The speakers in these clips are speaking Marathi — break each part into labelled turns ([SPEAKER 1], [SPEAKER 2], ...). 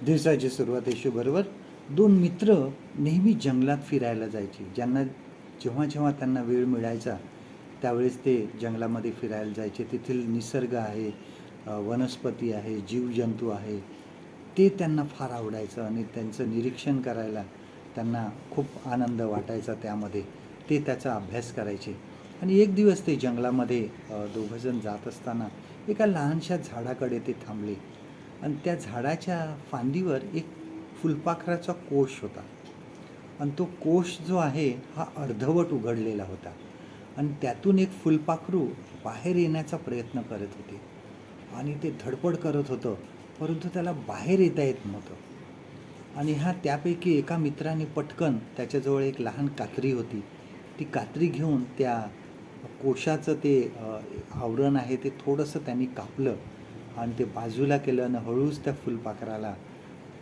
[SPEAKER 1] दिवसाची सुरुवात येशूबरोबर दोन मित्र नेहमी जंगलात फिरायला जायचे. जेव्हा जेव्हा त्यांना वेळ मिळायचा त्यावेळेस ते जंगलामध्ये फिरायला जायचे. तेथील निसर्ग आहे, वनस्पती आहे, जीवजंतू आहे, ते त्यांना फार आवडायचं आणि त्यांचं निरीक्षण करायला त्यांना खूप आनंद वाटायचा त्यामध्ये. ते त्याचा अभ्यास करायचे. आणि एक दिवस ते जंगलामध्ये दोघंजण जात असताना एका लहानशा झाडाकडे ते थांबले आणि त्या झाडाच्या फांदीवर एक फुलपाखराचा कोश होता. आणि तो कोश जो आहे हा अर्धवट उघडलेला होता आणि त्यातून एक फुलपाखरू बाहेर येण्याचा प्रयत्न करत होते आणि ते धडपड करत होतं, परंतु त्याला बाहेर येता येत नव्हतं. आणि त्यापैकी एका मित्राने पटकन त्याच्याजवळ एक लहान कात्री होती, ती कात्री घेऊन त्या कोशाचं ते आवरण आहे ते थोडंसं त्यांनी कापलं आणि ते बाजूला केलं आणि हळूच त्या फुलपाखराला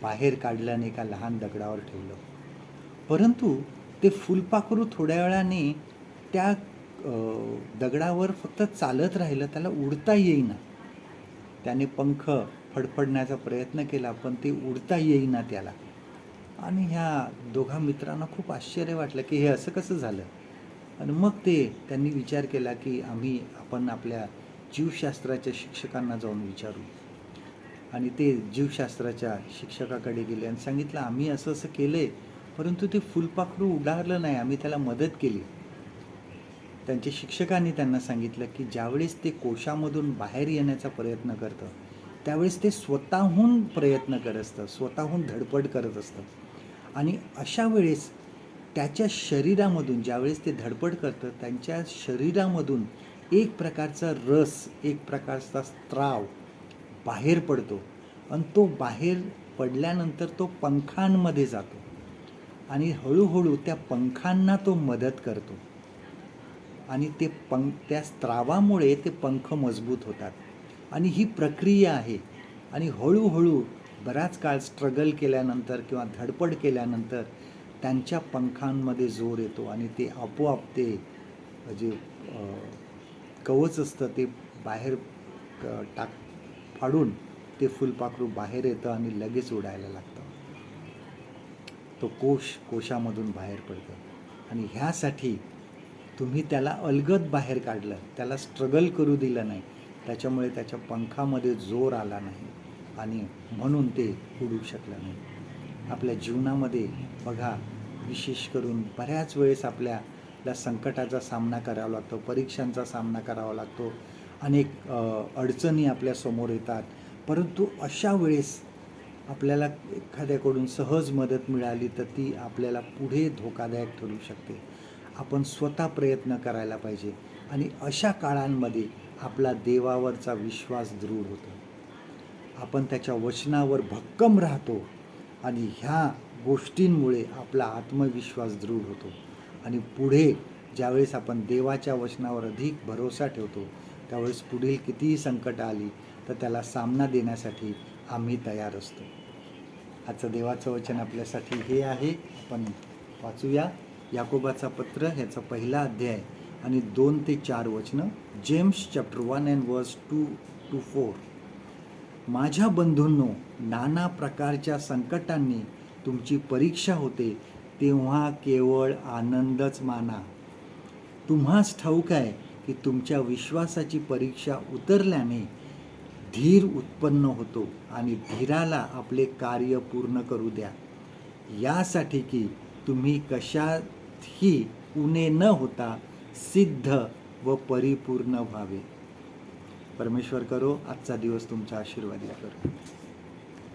[SPEAKER 1] बाहेर काढलं आणि एका लहान दगडावर ठेवलं. परंतु ते फुलपाखरू थोड्या वेळाने त्या दगडावर फक्त चालत राहिलं, त्याला उडता येईना. त्याने पंख फडफडण्याचा प्रयत्न केला पण ते उडता येईना त्याला. आणि ह्या दोघा मित्रांना खूप आश्चर्य वाटलं की हे असं कसं झालं. आणि मग त्यांनी विचार केला की आपण आपल्या जीवशास्त्राच्या शिक्षकांना जाऊन विचारू. आणि ते जीवशास्त्राच्या शिक्षकाकडे गेले आणि सांगितलं आम्ही असं असं केलं आहे, परंतु ते फुलपाखरू उडारलं नाही, आम्ही त्याला मदत केली. त्यांच्या शिक्षकांनी त्यांना सांगितलं की ज्यावेळेस ते कोशामधून बाहेर येण्याचा प्रयत्न करतं त्यावेळेस ते स्वतःहून प्रयत्न करत असतं, स्वतःहून धडपड करत असतं. आणि अशा वेळेस त्याच्या शरीरामधून ज्यावेळेस ते धडपड करतं त्यांच्या शरीरामधून एक प्रकारचा रस, एक प्रकारचा स्त्राव बाहेर पडतो आणि तो बाहेर पडल्यानंतर तो पंखांमध्ये जातो आणि हळूहळू त्या पंखांना तो मदत करतो आणि त्या स्त्रावामुळे ते पंख मजबूत होतात. आणि ही प्रक्रिया आहे. आणि हळूहळू बराच काळ स्ट्रगल केल्यानंतर किंवा धडपड केल्यानंतर त्यांच्या पंखांमध्ये जोर येतो आणि ते आपोआप ते जे कवच असतं ते बाहेर फाडून ते फुलपाखरू बाहेर येतं आणि लगेच उडायला लागतं. तो कोशामधून बाहेर पडतं. आणि ह्यासाठी तुम्ही त्याला अलगद बाहेर काढलं, त्याला स्ट्रगल करू दिलं नाही, त्याच्यामुळे त्याच्या पंखामध्ये जोर आला नाही आणि म्हणून ते उडू शकलं नाही. आपल्या जीवनामध्ये बघा, विशेष करून बऱ्याच वेळेस आपल्याला संकटाचा सामना करावा लागतो, परीक्षांचा सामना करावा लागतो, अनेक अडचणी आपल्यासमोर येतात. परंतु अशा वेळेस आपल्याला एखाद्याकडून सहज मदत मिळाली तर ती आपल्याला पुढे धोकादायक ठरू शकते. आपण स्वतः प्रयत्न करायला पाहिजे आणि अशा काळांमध्ये आपला देवावरचा विश्वास दृढ होतो, आपण त्याच्या वचनावर भक्कम राहतो आणि ह्या गोष्टींमुळे आपला आत्मविश्वास दृढ होतो. आणि पुढे ज्यावेळेस आपण देवाच्या वचनावर अधिक भरोसा ठेवतो त्यावेळेस पुढील कितीही संकट आली तर त्याला सामना देण्यासाठी आम्ही तयार असतो. आजचं देवाचं वचन आपल्यासाठी हे आहे. आपण वाचूया याकोबाचा पत्र ह्याचा 1 अध्याय आणि 2 ते 4 वचनं. James chapter 1 and verse 2 to 4. माझ्या बंधूंनो, नाना प्रकारच्या संकटांनी तुमची परीक्षा होते तेव्हा केवळ आनंदच माना. तुम्हास ठाऊक आहे की तुमच्या विश्वासाची परीक्षा उतरल्याने धीर उत्पन्न होतो आणि धीराला आपले कार्य पूर्ण करू द्या, यासाठी की तुम्ही कशातही उणे न होता सिद्ध व परिपूर्ण व्हावे. परमेश्वर करो आजचा दिवस तुमचा आशीर्वादित करो.